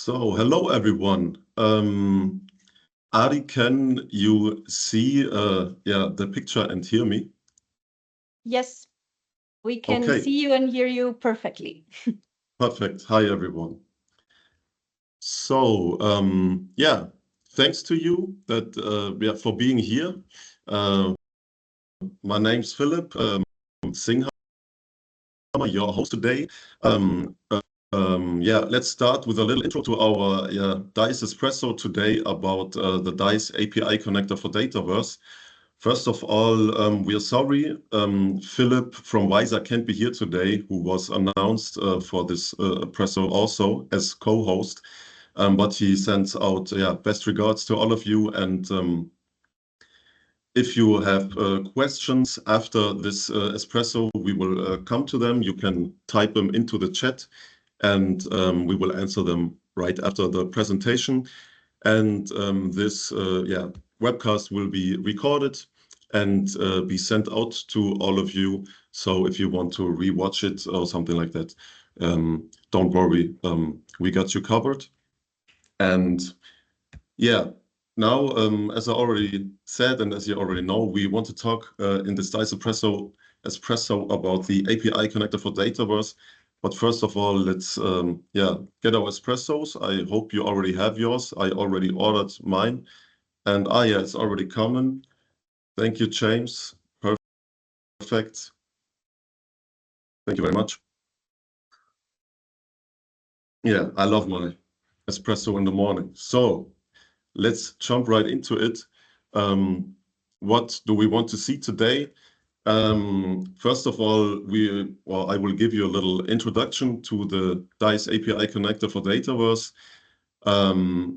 So, hello everyone. Ari, can you see the picture and hear me? Yes, we can Okay. see you and hear you perfectly. Perfect. Hi everyone. So, thanks to you for being here. My name's Philip Singham, your host today. Let's start with a little intro to our DYCE Espresso today about the DYCE API Connector for Dataverse. First of all, we are sorry, Philip from DYCE can't be here today, who was announced for this Espresso also as co-host, but he sends out best regards to all of you. And if you have questions after this Espresso, we will come to them. You can type them into the chat, and we will answer them right after the presentation. And this webcast will be recorded and be sent out to all of you. So if you want to rewatch it or something like that, don't worry, we got you covered. And now, as I already said, and as you already know, we want to talk in this DYCE Espresso about the API connector for Dataverse. But first of all, let's get our espressos. I hope you already have yours. I already ordered mine, and it's already coming. Thank you, James. Perfect. Thank you very much. Yeah, I love my espresso in the morning. So let's jump right into it. What do we want to see today? First of all, I will give you a little introduction to the DYCE API connector for Dataverse.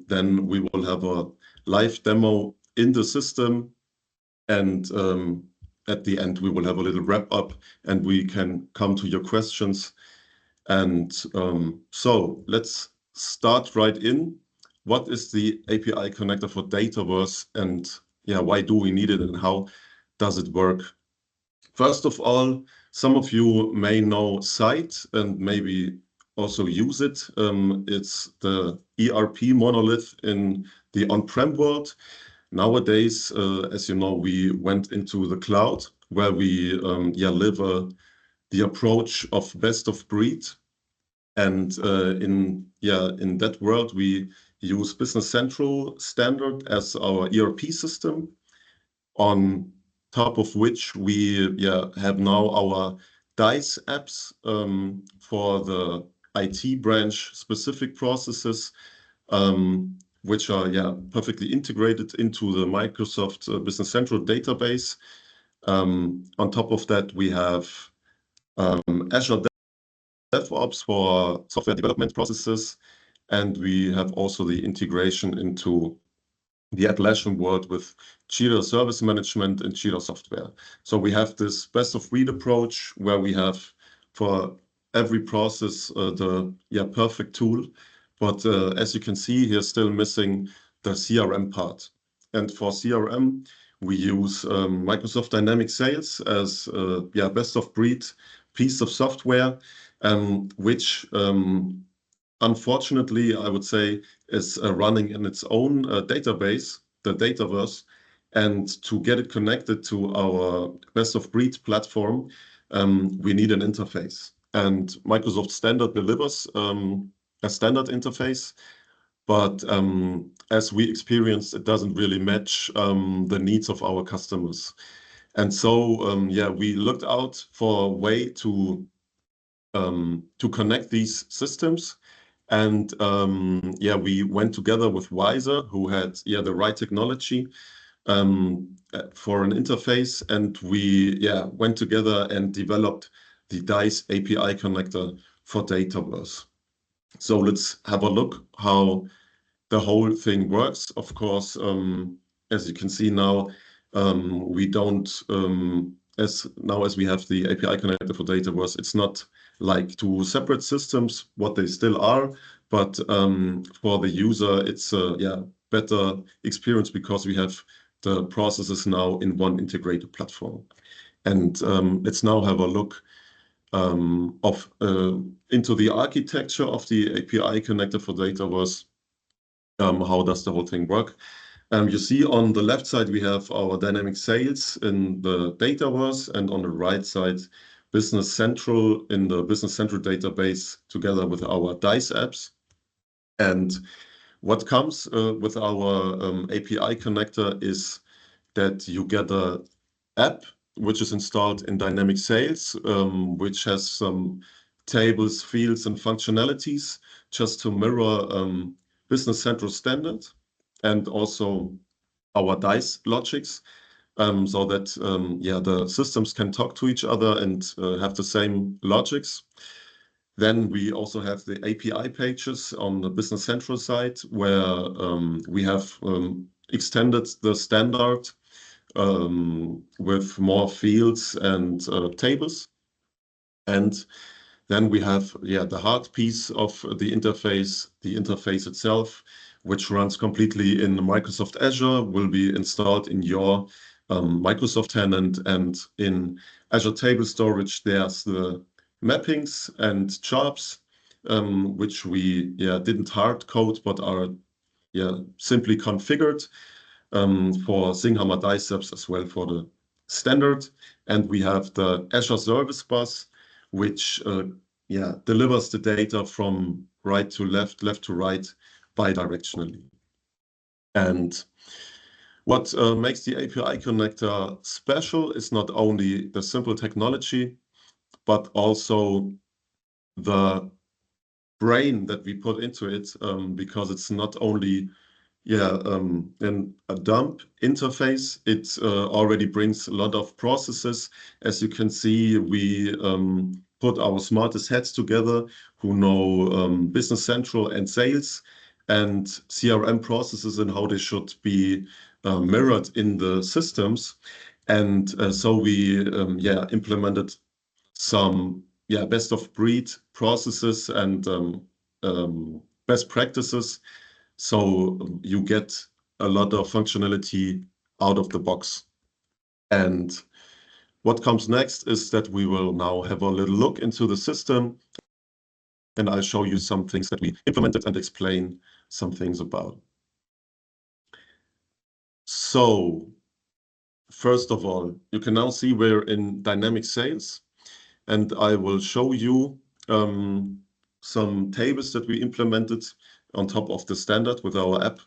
Then we will have a live demo in the system, and at the end we will have a little wrap up, and we can come to your questions. And so let's start right in. What is the API connector for Dataverse, and why do we need it, and how does it work? First of all, some of you may know Site and maybe also use it. It's the ERP monolith in the on-prem world. Nowadays, as you know, we went into the cloud where we live the approach of best of breed. And in that world, we use Business Central Standard as our ERP system, on top of which we have now our DYCE apps for the IT branch specific processes, which are perfectly integrated into the Microsoft Business Central database. On top of that, we have Azure DevOps for software development processes, and we have also the integration into the Atlassian world with Jira Service Management and Jira Software. So we have this best of breed approach where we have for every process the perfect tool. But as you can see here, still missing the CRM part. And for CRM, we use Microsoft Dynamics Sales as best of breed piece of software, which unfortunately, I would say, is running in its own database, the Dataverse. And to get it connected to our best of breed platform, we need an interface. And Microsoft Standard delivers a standard interface. But as we experienced, it doesn't really match the needs of our customers. And so, we looked out for a way to connect these systems. And we went together with DYCE, who had the right technology for an interface, and we went together and developed the DYCE API connector for Dataverse. So let's have a look how the whole thing works. Of course, as you can see now, we don't as we have the API connector for Dataverse, it's not like two separate systems, what they still are, but for the user, it's a better experience because we have the processes now in one integrated platform. And let's now have a look into the architecture of the API connector for Dataverse. How does the whole thing work? You see on the left side, we have our dynamic sales in the Dataverse, and on the right side, Business Central in the Business Central database together with our DYCE apps. And what comes with our API connector is that you get an app which is installed in dynamic sales, which has some tables, fields, and functionalities just to mirror Business Central standard and also our DYCE logics, so that the systems can talk to each other and have the same logics. Then we also have the API pages on the Business Central side, where we have extended the standard with more fields and tables. And then we have the hard piece of the interface itself, which runs completely in Microsoft Azure, will be installed in your Microsoft tenant, and in Azure Table Storage, there's the mappings and charts, which we didn't hard code, but are simply configured for SingHammer DYCE apps as well for the standard. And we have the Azure Service Bus, which delivers the data from right to left, left to right, bidirectionally. And what makes the API connector special is not only the simple technology, but also the brain that we put into it, because it's not only a dump interface. It already brings a lot of processes. As you can see, we put our smartest heads together who know Business Central and sales and CRM processes and how they should be mirrored in the systems. And so we implemented some best of breed processes and best practices. So you get a lot of functionality out of the box. And what comes next is that we will now have a little look into the system, and I'll show you some things that we implemented and explain some things about. So first of all, you can now see we're in dynamic sales, and I will show you some tables that we implemented on top of the standard with our app.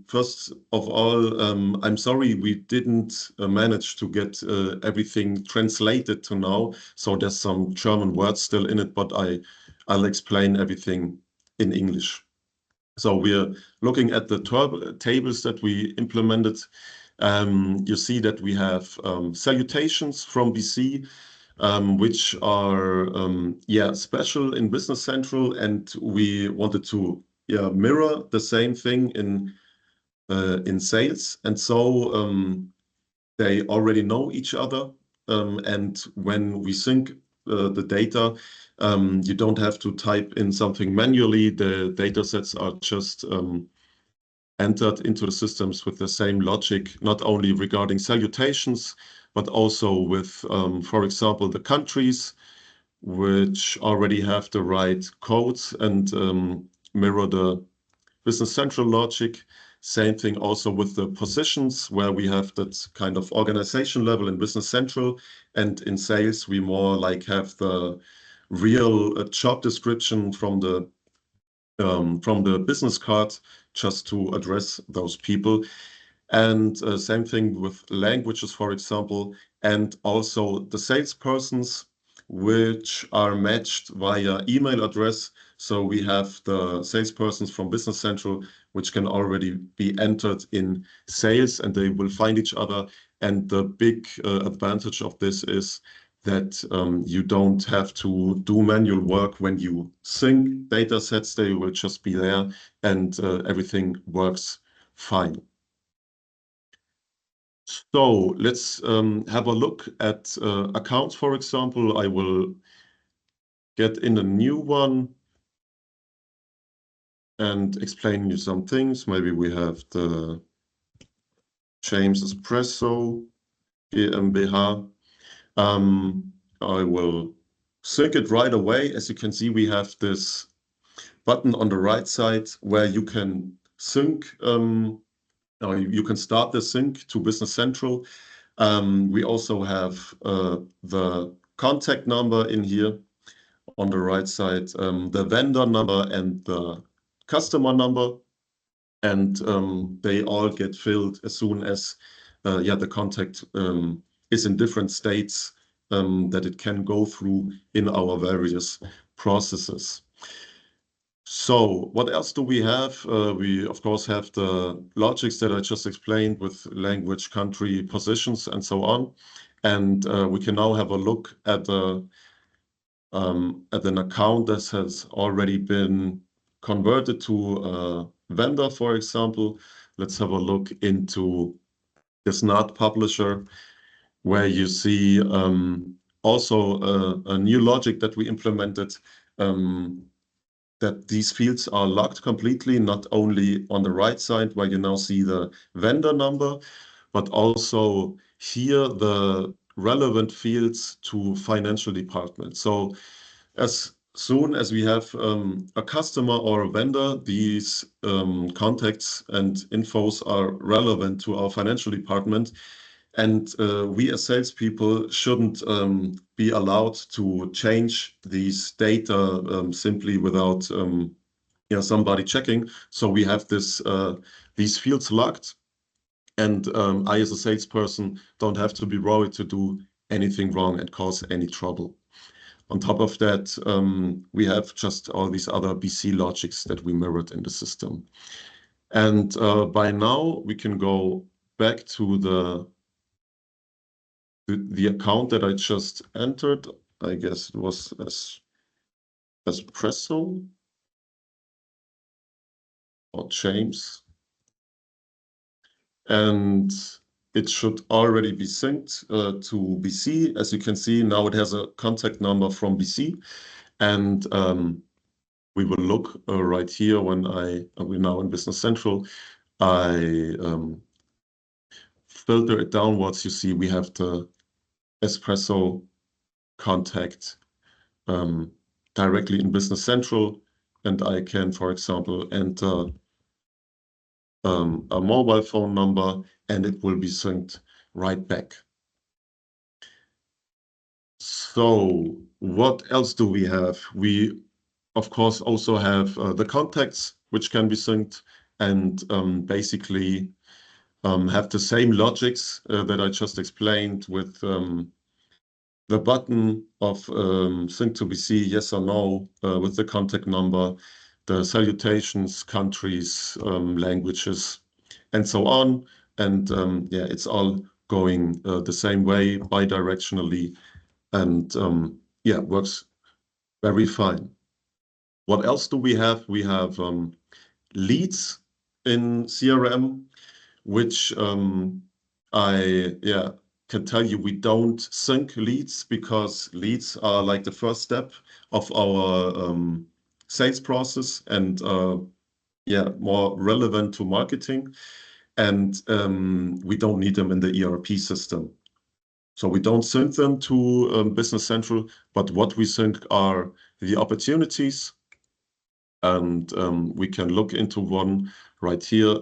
First of all, I'm sorry we didn't manage to get everything translated to now. So there's some German words still in it, but I'll explain everything in English. So we're looking at the tables that we implemented. You see that we have salutations from BC, which are special in Business Central, and we wanted to mirror the same thing in sales. And so they already know each other, and when we sync the data, you don't have to type in something manually. The data sets are just entered into the systems with the same logic, not only regarding salutations, but also with, for example, the countries, which already have the right codes and mirror the Business Central logic. Same thing also with the positions, where we have that kind of organization level in Business Central, and in sales we more like have the real job description from the business card, just to address those people. And same thing with languages, for example, and also the salespersons, which are matched via email address. So we have the salespersons from Business Central, which can already be entered in sales, and they will find each other. And the big advantage of this is that you don't have to do manual work when you sync data sets. They will just be there, and everything works fine. So let's have a look at accounts, for example. I will get in a new one and explain you some things. Maybe we have the DYCE Espresso GmbH. I will sync it right away. As you can see, we have this button on the right side where you can sync, you can start the sync to Business Central. We also have the contact number in here on the right side, the vendor number and the customer number. And they all get filled as soon as the contact is in different states that it can go through in our various processes. So what else do we have? We, of course, have the logics that I just explained with language, country, positions, and so on. And we can now have a look at an account that has already been converted to a vendor, for example. Let's have a look into the Smart Publisher, where you see also a new logic that we implemented, that these fields are locked completely, not only on the right side where you now see the vendor number, but also here the relevant fields to financial department. So as soon as we have a customer or a vendor, these contacts and infos are relevant to our financial department. And we as salespeople shouldn't be allowed to change these data simply without somebody checking. So we have these fields locked, and I as a salesperson don't have to be worried to do anything wrong and cause any trouble. On top of that, we have just all these other BC logics that we mirrored in the system. And by now, we can go back to the account that I just entered. I guess it was Espresso or James. And it should already be synced to BC. As you can see, now it has a contact number from BC. And we will look right here when we're now in Business Central. I filter it downwards. You see we have the Espresso contact directly in Business Central, and I can, for example, enter a mobile phone number, and it will be synced right back. So what else do we have? We, of course, also have the contacts, which can be synced, and basically have the same logics that I just explained with the button of sync to BC, yes or no, with the contact number, the salutations, countries, languages, and so on. And it's all going the same way, bidirectionally, and works very fine. What else do we have? We have leads in CRM, which I can tell you we don't sync leads, because leads are like the first step of our sales process and more relevant to marketing. And we don't need them in the ERP system. So we don't sync them to Business Central, but what we sync are the opportunities. And we can look into one right here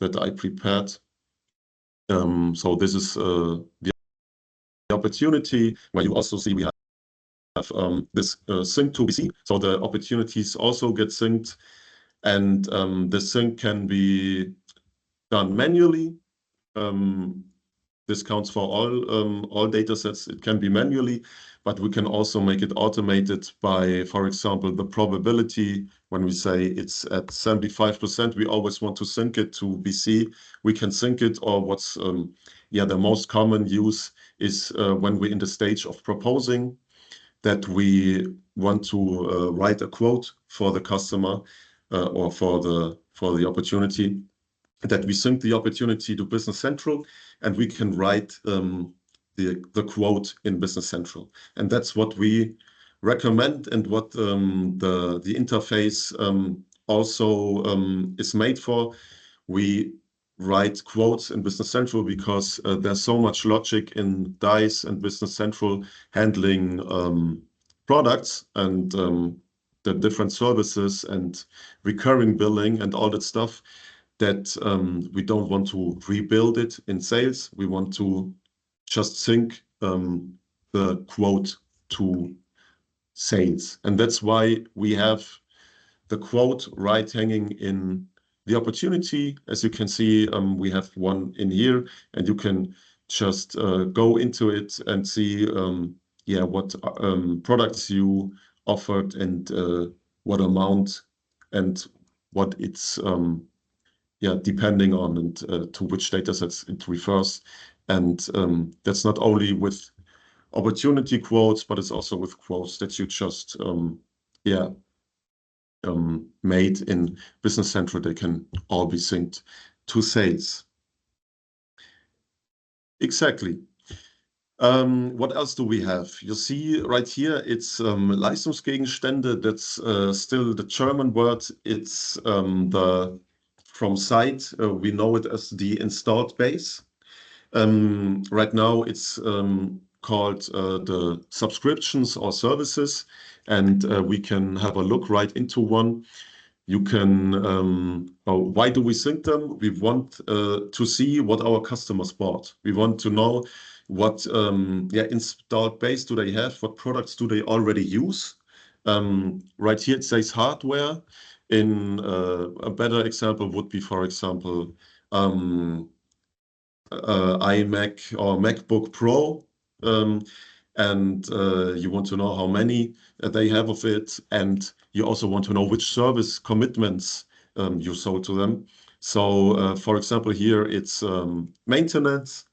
that I prepared. So this is the opportunity, where you also see we have this sync to BC. So the opportunities also get synced, and the sync can be done manually. This counts for all data sets. It can be manually, but we can also make it automated by, for example, the probability. When we say it's at 75%, we always want to sync it to BC. We can sync it, or what's the most common use is when we're in the stage of proposing, that we want to write a quote for the customer or for the opportunity, that we sync the opportunity to Business Central, and we can write the quote in Business Central. And that's what we recommend, and what the interface also is made for. We write quotes in Business Central because there's so much logic in DYCE and Business Central handling products and the different services and recurring billing and all that stuff, that we don't want to rebuild it in sales. We want to just sync the quote to sales. And that's why we have the quote right hanging in the opportunity. As you can see, we have one in here, and you can just go into it and see what products you offered and what amount and what it's depending on, and to which data sets it refers. And that's not only with opportunity quotes, but it's also with quotes that you just made in Business Central. They can all be synced to sales. Exactly. What else do we have? You see right here, it's Leistungsgegenstände. That's still the German word. It's from site. We know it as the installed base. Right now, it's called the subscriptions or services, and we can have a look right into one. You can, why do we sync them? We want to see what our customers bought. We want to know what installed base do they have, what products do they already use. Right here it says hardware. In a better example would be, for example, iMac or MacBook Pro, and you want to know how many they have of it, and you also want to know which service commitments you sold to them. So, for example, here it's maintenance,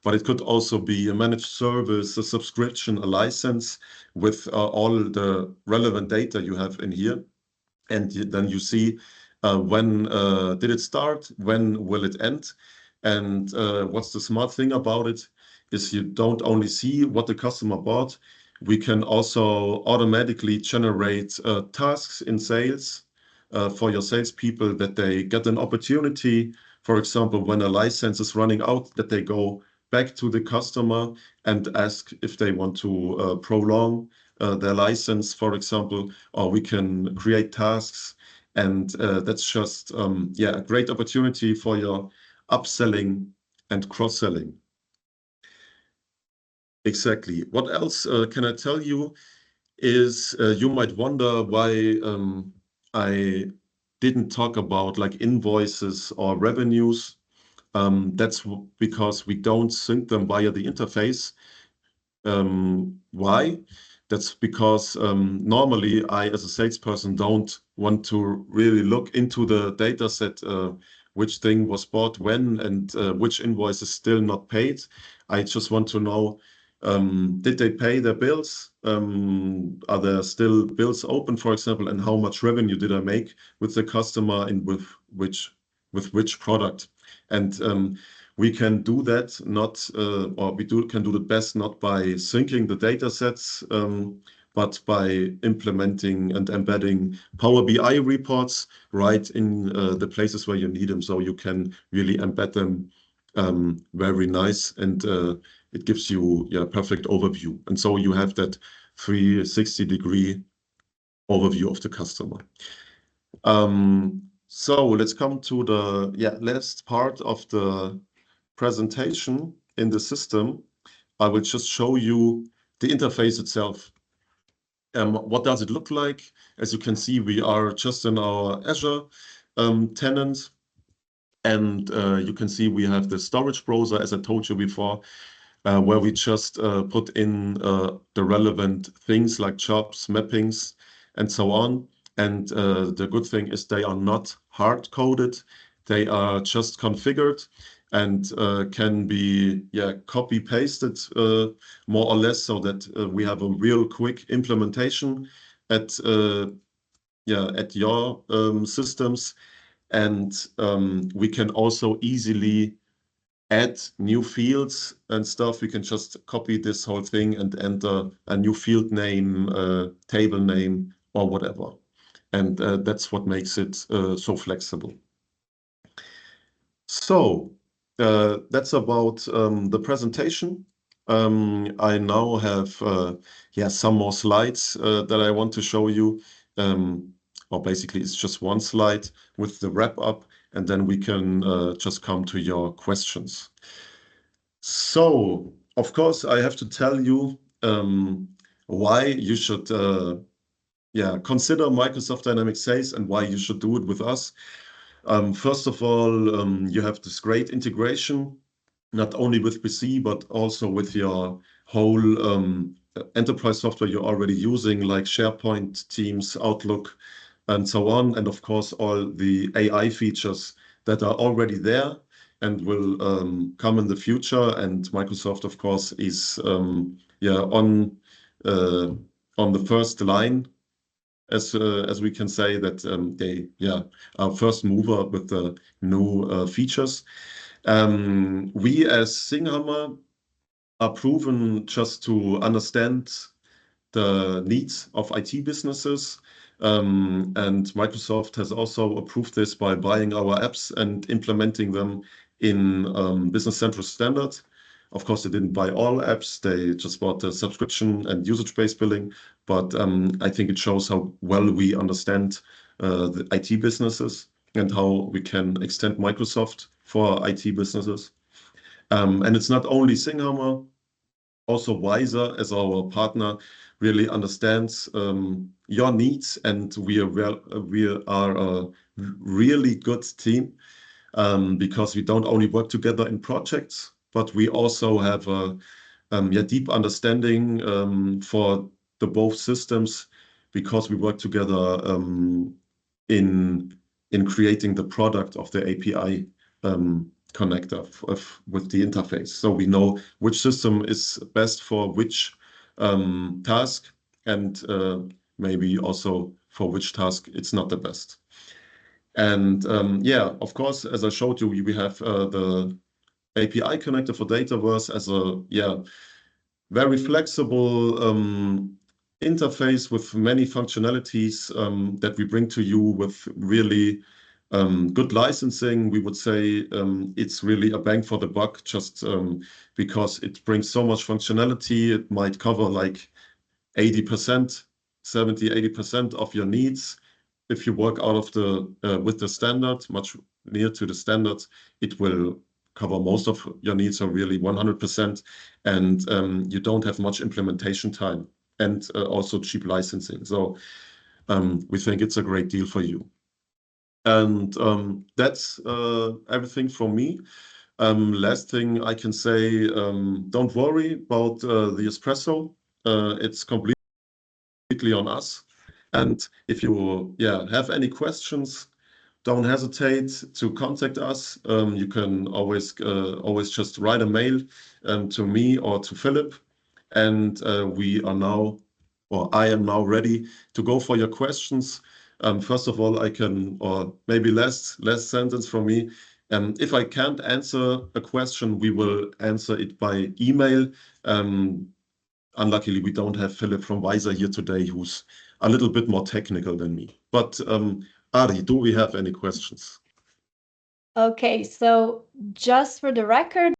but it could also be a managed service, a subscription, a license with all the relevant data you have in here. And then you see when did it start, when will it end, and what's the smart thing about it is you don't only see what the customer bought, we can also automatically generate tasks in sales for your salespeople, that they get an opportunity, for example, when a license is running out, that they go back to the customer and ask if they want to prolong their license, for example, or we can create tasks. And that's just a great opportunity for your upselling and cross-selling. Exactly. What else can I tell you is you might wonder why I didn't talk about like invoices or revenues. That's because we don't sync them via the interface. Why? That's because normally I, as a salesperson, don't want to really look into the data set, which thing was bought when, and which invoice is still not paid. I just want to know, did they pay their bills? Are there still bills open, for example, and how much revenue did I make with the customer and with which product? And we can do that not, or we can do the best not by syncing the data sets, but by implementing and embedding Power BI reports right in the places where you need them. So you can really embed them very nice, and it gives you a perfect overview. And so you have that 360-degree overview of the customer. So let's come to the last part of the presentation in the system. I will just show you the interface itself. What does it look like? As you can see, we are just in our Azure tenant, and you can see we have the storage browser, as I told you before, where we just put in the relevant things like jobs, mappings, and so on. And the good thing is they are not hard-coded. They are just configured and can be copy-pasted more or less, so that we have a real quick implementation at your systems. And we can also easily add new fields and stuff. We can just copy this whole thing and enter a new field name, table name, or whatever. And that's what makes it so flexible. So that's about the presentation. I now have some more slides that I want to show you. Or basically, it's just one slide with the wrap up, and then we can just come to your questions. So, of course, I have to tell you why you should consider Microsoft Dynamics Sales and why you should do it with us. First of all, you have this great integration, not only with PC, but also with your whole enterprise software you're already using, like SharePoint, Teams, Outlook, and so on. And of course, all the AI features that are already there and will come in the future. And Microsoft, of course, is on the first line, as we can say that they are first mover with the new features. We as Singhammer are proven just to understand the needs of IT businesses. And Microsoft has also approved this by buying our apps and implementing them in Business Central Standard. Of course, they didn't buy all apps. They just bought the subscription and usage-based billing. But I think it shows how well we understand the IT businesses and how we can extend Microsoft for IT businesses. And it's not only Singhammer, also DYCE as our partner really understands your needs, and we are a really good team because we don't only work together in projects, but we also have a deep understanding for the both systems because we work together in creating the product of the API connector with the interface. So we know which system is best for which task, and maybe also for which task it's not the best. And of course, as I showed you, we have the API connector for Dataverse as a very flexible interface with many functionalities that we bring to you with really good licensing. We would say it's really a bang for the buck just because it brings so much functionality. It might cover like 80%, 70, 80% of your needs. If you work out of with the standard, much near to the standard, it will cover most of your needs, or really 100%. And you don't have much implementation time and also cheap licensing. So we think it's a great deal for you. And that's everything from me. Last thing I can say, don't worry about the Espresso. It's completely on us. And if you have any questions, don't hesitate to contact us. You can always just write a mail to me or to Philip. And I am now ready to go for your questions. First of all, or maybe last sentence from me. If I can't answer a question, we will answer it by email. Unluckily, we don't have Philip from DYCE here today, who's a little bit more technical than me. But Ari, do we have any questions? Okay, so just for the record,